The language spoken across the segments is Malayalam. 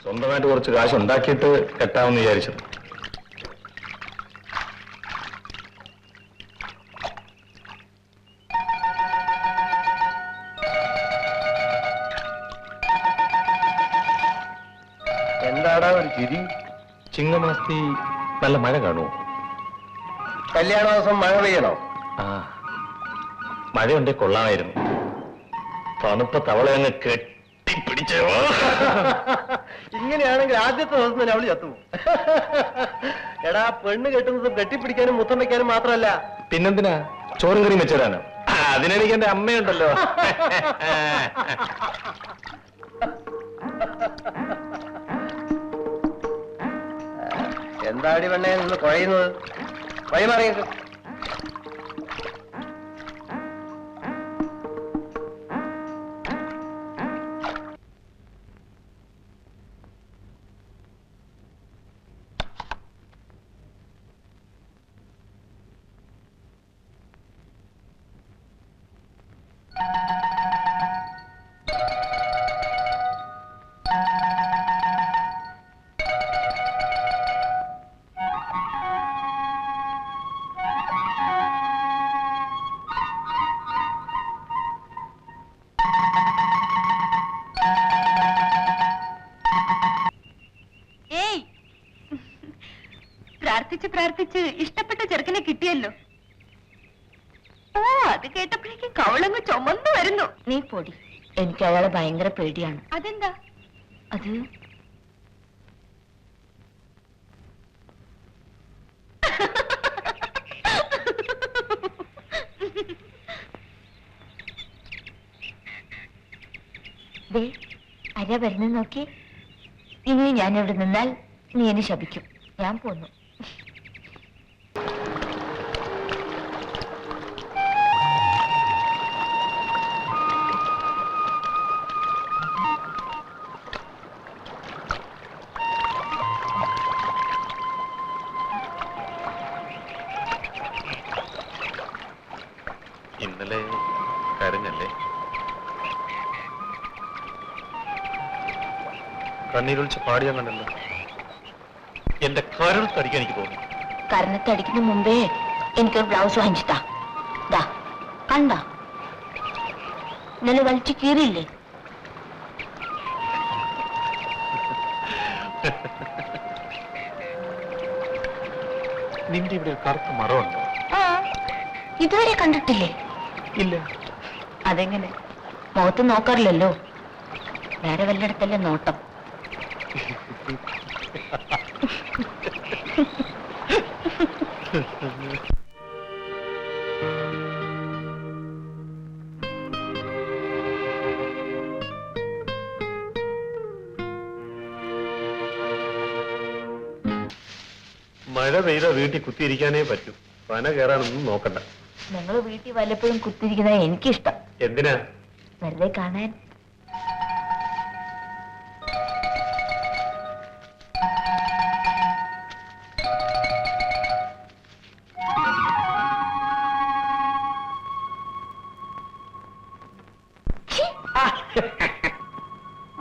സ്വന്തമായിട്ട് കുറച്ച് കാശ് ഉണ്ടാക്കിയിട്ട് കെട്ടാമെന്ന് വിചാരിച്ചത്. എന്താടാ ഒരു ചിരി? ചിങ്ങമാസത്തി നല്ല മഴ കാണുമോ? കല്യാണ ദിവസം മഴ പെയ്യണോ? ആ, മഴയുണ്ടേ കൊള്ളാമായിരുന്നു. തണുപ്പ തവള അങ്ങ് കെട്ടിപ്പിടിച്ചോ. ഇങ്ങനെയാണെങ്കിൽ ആദ്യത്തെ ദിവസം തന്നെ അവള് ചത്തുപോകും. എടാ, പെണ്ണ് കെട്ടുന്നത് കെട്ടിപ്പിടിക്കാനും മുത്തം വയ്ക്കാനും മാത്രമല്ല. പിന്നെന്തിനാ? ചോറും കറിയും വെച്ചിടാനോ? അതിനെനിക്ക് എന്റെ അമ്മയുണ്ടല്ലോ. എന്താടി പെണ്ണെ നിന്ന് കുഴയുന്നത്? വഴിമാറിയത്. പ്രാർത്ഥിച്ച് ഇഷ്ടപ്പെട്ട ചെറുക്കനെ കിട്ടിയല്ലോ. ഓ, അത് കേട്ടപ്പോഴേക്കും കവളങ്ങ് ചുമന്നു വരുന്നു. നീ പൊടി. എനിക്ക് അയാളെ ഭയങ്കര പേടിയാണ്. അതെന്താ? അത് ആരാ വരുന്നത് നോക്കി. ഇനി ഞാൻ ഇവിടെ നിന്നാൽ നീ എന്നെ ശപിക്കും. ഞാൻ പോന്നു. ഇന്നലെ കരഞ്ഞല്ലേ? കണ്ണീരൊളിച്ച് പാടിയാൻ കണ്ടല്ലോ. എന്റെ കരണത്തടിക്കാൻ എനിക്ക് തോന്നി. കരണത്തടിക്കുന്ന മുമ്പേ എനിക്കൊരു ബ്ലൗസ് വാങ്ങിച്ചിട്ടാ. ദാ കണ്ട, ഇന്നലെ വലിച്ചു കീറിയില്ലേ? നിന്റെ ഇവിടെ ഒരു കറുത്ത മറമുണ്ടോ? ഇതുവരെ കണ്ടിട്ടില്ലേ? ഇല്ല. അതെങ്ങനെ? മുഖത്ത് നോക്കാറില്ലല്ലോ, വേറെ വല്ലയിടത്തല്ലേ നോട്ടം. മഴ പെയ്ത വീട്ടിൽ കുത്തിയിരിക്കാനേ പറ്റൂ. പന കയറാനൊന്നും നോക്കണ്ട. നിങ്ങൾ വീട്ടിൽ വല്ലപ്പോഴും കുത്തിരിക്കുന്നത് എനിക്കിഷ്ടം. എന്തിനാ? വെറുതെ കാണാൻ.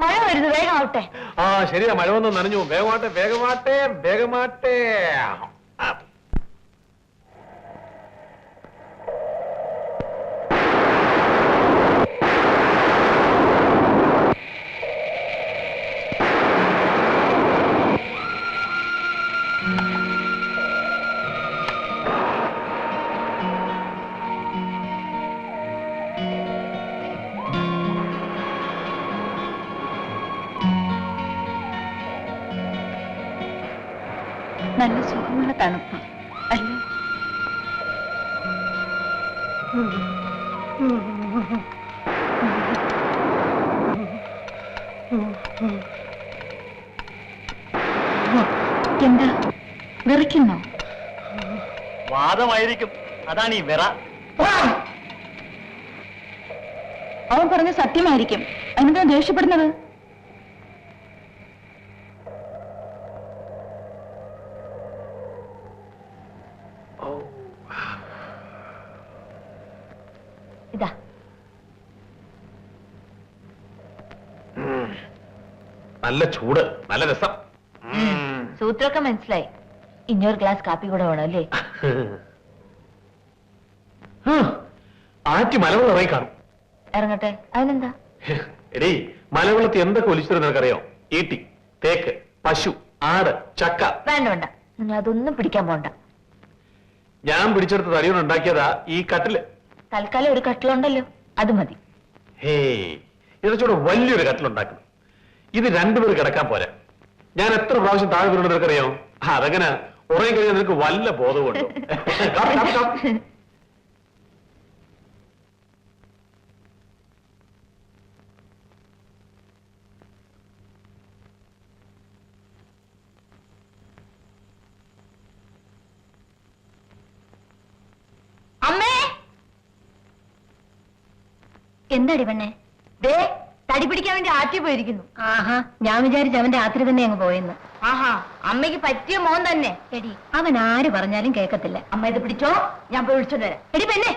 മഴ വരുന്നു, വേഗം ആവട്ടെ. ആ ശരിയാ, മഴ വന്ന് നനഞ്ഞു. വേഗമാട്ടെ വേഗമാട്ടെ വേഗമാട്ടെ. നല്ല സുഖമുള്ള തണുപ്പ് അല്ലേ? എന്താ വിറയ്ക്കുന്നോ? വാദമായിരിക്കും, അതാണ് ഈ വിറ. അവൻ പറഞ്ഞ സത്യമായിരിക്കും. എന്നിട്ടാ ദേഷ്യപ്പെടുന്നത്? ഇതാ നല്ല ചൂട്, നല്ല രസം. സൂത്രമൊക്കെ മനസ്സിലായി. ഇനിയൊരു ഗ്ലാസ് കാപ്പി കൂടെ വേണം അല്ലേ? ആറ്റി മലവെള്ളം ഇറങ്ങി കാണും. ഇറങ്ങട്ടെ, അതിനെന്താ? എടീ, മലവെള്ളത്തിൽ എന്തൊക്കെ ഒലിച്ചിട്ട് നിനക്കറിയോ? ഈട്ടി, തേക്ക്, പശു, ആട്, ചക്ക. വേണ്ട വേണ്ട, നിങ്ങൾ അതൊന്നും പിടിക്കാൻ പോണ്ട. ഞാൻ പിടിച്ചെടുത്ത് തടിയോണ്ട് ഉണ്ടാക്കിയതാ ഈ കട്ടില്. തൽക്കാലം ഒരു കട്ടിലുണ്ടല്ലോ, അത് മതി. ഹേ, ഇതച്ചൂടെ വലിയൊരു കട്ടിലുണ്ടാക്കുന്നു. ഇത് രണ്ടുപേർ കിടക്കാൻ പോരാ. ഞാൻ എത്ര പ്രാവശ്യം താഴെ വീണത് നിനക്കറിയോ? അതങ്ങനെ ഉറങ്ങി കഴിഞ്ഞാൽ നിനക്ക് വല്ല ബോധമുണ്ടോ? അമ്മേ, എന്താടി പെണ്ണെ? ദേ, തടി പിടിക്കാൻ വേണ്ടി ആറ്റി പോയിരിക്കുന്നു. ആഹാ, ഞാൻ വിചാരിച്ചു അവന്റെ രാത്രി തന്നെ അങ്ങ് പോയെന്ന്. ആഹാ, അമ്മയ്ക്ക് പറ്റിയ മോൻ തന്നെ. എടി, അവൻ ആര് പറഞ്ഞാലും കേൾക്കത്തില്ല. അമ്മ ഇത് പിടിച്ചോ, ഞാൻ പോയി വിളിച്ചോണ്ട് വരാം. എടി പെണ്ണെ,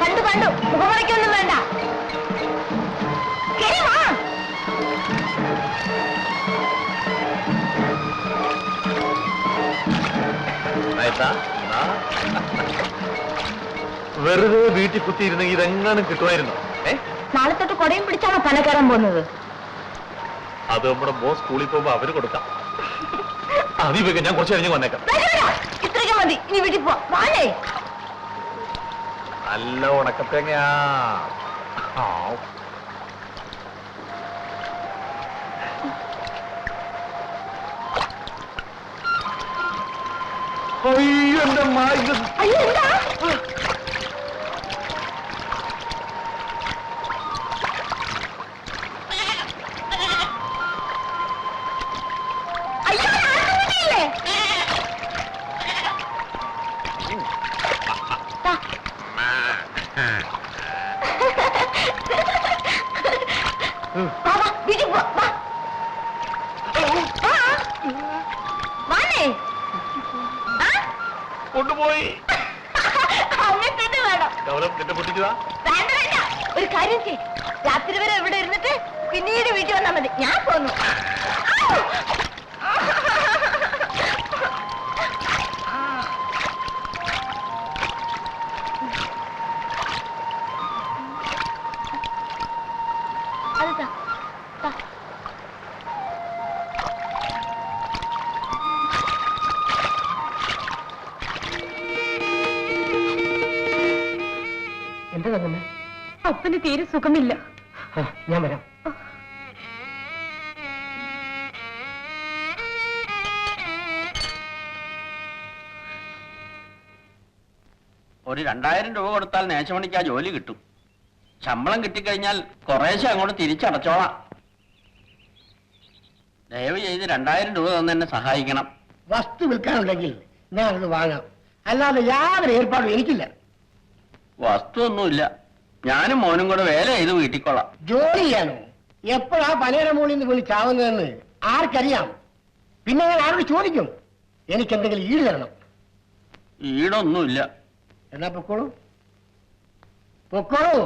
കണ്ടു കണ്ടു, മുഖമടയ്ക്കൊന്നും വേണ്ട. കേറി വാ. വെറുതെ വീട്ടിൽ കുത്തിയിരുന്നെങ്കിൽ ഇതെങ്ങാനും കിട്ടുമായിരുന്നു. നാളെ തൊട്ട് കൊടയും പിടിച്ചാണോ പന കയറാൻ പോകുന്നത്? അത് നമ്മുടെ മോൻ സ്കൂളിൽ പോകുമ്പോ അവര് കൊടുക്കാം. അതിപ്പോ ഞാൻ കുറച്ച് കഴിഞ്ഞ് വന്നേക്കാം. ഇത്രയ്ക്ക് മതി, ഇനി വീട്ടിൽ പോ. വാഴേ, നല്ല ഉണക്കത്തേങ്ങയാ. അയ്യോ, എന്റെ മായ. അയ്യോ, എന്താ? അയ്യോ, ഞാൻ തൂങ്ങിയില്ലേ? ദാ. വാ, വാ, വീട്ടിൽ പോ, വാ. വാ. വാനേ. ആ? കൊണ്ടുപോയി അങ്ങനെ തന്നെ വേണം. ഗൗരവം നിന്റെ പൊട്ടിച്ചതാ. വേണ്ട വേണ്ട, ഒരു കാര്യം ചെയ്യ്. രാത്രി വരെ ഇവിടെ ഇരുന്നിട്ട് പിന്നീട് വീട്ടിൽ വന്നാൽ മതി. ഞാൻ പോന്നു. അതാ എന്താ തന്നെ? അപ്പന് തീരെ സുഖമില്ല. ഞാൻ വരാം. ഒരു 2000 രൂപ കൊടുത്താൽ നേശമണിക്ക് ആ ജോലി കിട്ടും. ശമ്പളം കിട്ടിക്കഴിഞ്ഞാൽ കുറേശ്ശെ അങ്ങോട്ട് തിരിച്ചടച്ചോളാം. ദയവ് ചെയ്ത് 2000 രൂപ തന്നെ എന്നെ സഹായിക്കണം. വസ്തു വിൽക്കാനുണ്ടെങ്കിൽ ഞാനത് വാങ്ങാം, അല്ലാതെ യാതൊരു ഏർപ്പാടും എനിക്കില്ല. വസ്തു ഒന്നുമില്ല, ഞാനും മോനും കൂടെ വേല ചെയ്ത് വീട്ടിക്കൊള്ളാം. ജോലി ചെയ്യാനോ? എപ്പോഴാ പലയുടെ മുകളിൽ നിന്ന് വിളിച്ചാവുന്നതെന്ന് ആർക്കറിയാം? പിന്നെ ഞാൻ ആരോട് ചോദിക്കും? എനിക്കെന്തെങ്കിലും ഈട് തരണം. ഈടൊന്നുമില്ല. എന്നാ പൊക്കോളൂ, പൊക്കോളൂ.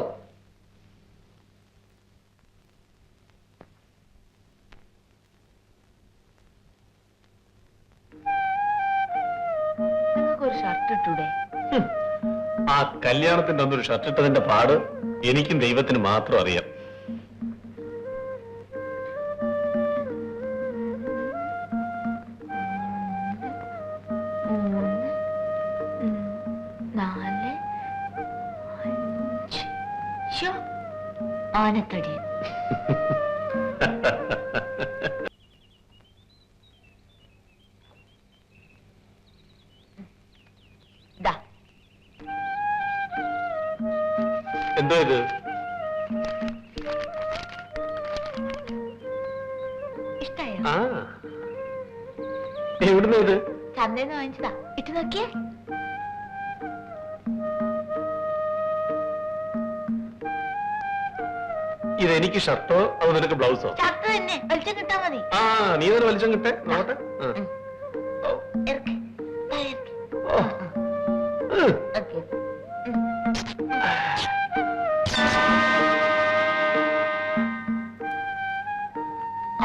നിങ്ങൾക്കൊരു ഷർട്ട് ഇട്ടൂടെ? ആ കല്യാണത്തിന്റെ അന്നൊരു ഷർട്ട് ഇട്ടതിന്റെ പാട് എനിക്കും ദൈവത്തിന് മാത്രം അറിയാം. 4, 5 ആനത്തടി. എന്തോ ഇത്? ഇഷ്ടായോ? ആ, എവിടുന്ന ഇത്? ചന്തേന്ന് വാങ്ങിച്ചതാ. ഇട്ട് നോക്കിയേ. ഇതെനിക്ക് ഷർട്ടോ അതോ നിനക്ക് ബ്ലൗസോ? ഷർട്ട് തന്നെ വലിച്ചു കിട്ടാ മതി. ആ നീ തന്നെ വലിച്ചം കിട്ടെ നോട്ടെ. ഇറക്ക്. ദാ ഇറക്ക്. ഓക്കേ.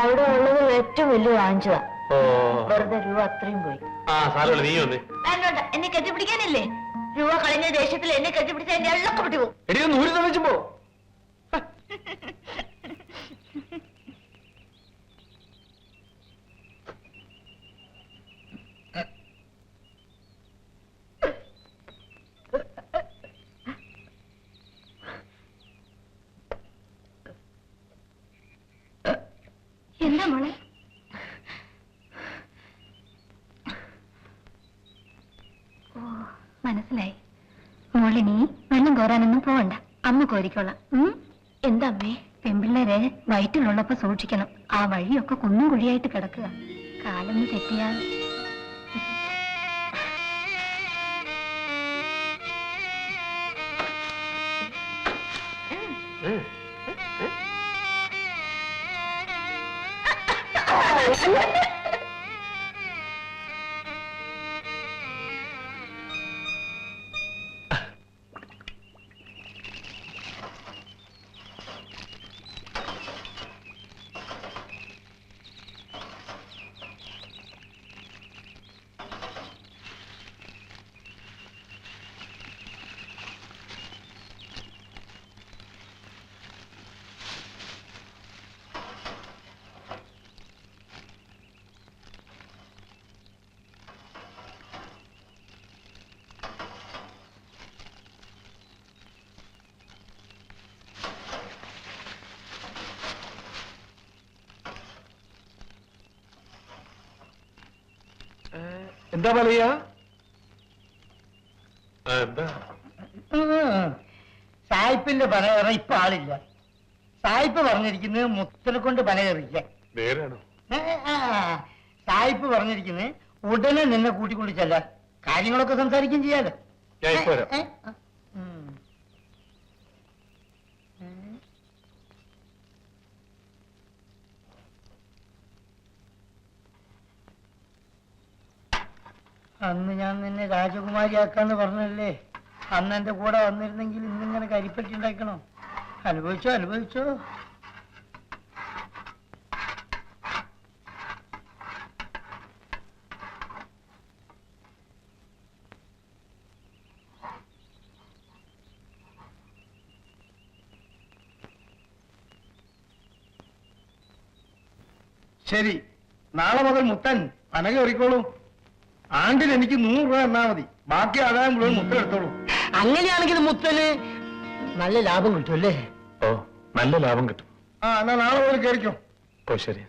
അവിടെ ഉള്ളത് ഏറ്റവും വലിയ വാങ്ങിച്ചതാ. വെറുതെ രൂപ അത്രയും പോയി. ആ സാരമില്ല, നീ വന്നേ. വേണ്ട, എന്നെ കെട്ടിപ്പിടിക്കാനില്ലേ? രൂപ കളഞ്ഞ ദേഷ്യത്തിൽ എന്നെ കെട്ടിപ്പിടിച്ച എന്റെ എള്ളൊക്കെ വിട്ടു പോകും. എടി ഒന്ന് ഊരി തളിച്ചു പോ. എന്താ മോളെ? ഓ മനസ്സിലായി. മോളിനി വെള്ളം കോരാനൊന്നും പോവണ്ട, അമ്മ കോരിക്കോളാം. എന്താ അമ്മേ? പെൺപിള്ളേരെ വയറ്റിലുള്ളപ്പോ സൂക്ഷിക്കണം. ആ വഴിയൊക്കെ കുന്നും കുഴിയായിട്ട് കിടക്കുക. കാലൊന്ന് തെറ്റിയാൽ എന്താ പറയാ? എന്താ സായിപ്പിന്റെ പനകറ ഇപ്പൊ ആളില്ല. സായിപ്പ് പറഞ്ഞിരിക്കുന്നത് മുത്തനെ കൊണ്ട് പനകറിക്കാൻ. നേരാണോ? സായിപ്പ് പറഞ്ഞിരിക്കുന്നത് ഉടനെ നിന്നെ കൂട്ടിക്കൊണ്ട് ചെല്ലാൻ, കാര്യങ്ങളൊക്കെ സംസാരിക്കുകയും ചെയ്യാലോ. ഞാൻ ഇപ്പൊ വരാം. അന്ന് ഞാൻ നിന്നെ രാജകുമാരിയാക്കാന്ന് പറഞ്ഞല്ലേ? അന്ന് എന്റെ കൂടെ വന്നിരുന്നെങ്കിൽ ഇന്നിങ്ങനെ കരിപ്പറ്റി ഉണ്ടാക്കണോ? അനുഭവിച്ചോ അനുഭവിച്ചോ. ശരി, നാളെ മുതൽ മുത്തൻ പനക എറിക്കോളൂ. ആണ്ടിൽ എനിക്ക് 100 രൂപ എന്നാ മതി, ബാക്കി ആദായം മുഴുവൻ മുത്തൻ എടുത്തോളൂ. അങ്ങനെയാണെങ്കിൽ മുത്തന് നല്ല ലാഭം കിട്ടും അല്ലേ? ഓ നല്ല ലാഭം കിട്ടും. എന്നാ നാളെ മുതൽ കയറിക്കോ. ഓ ശരി.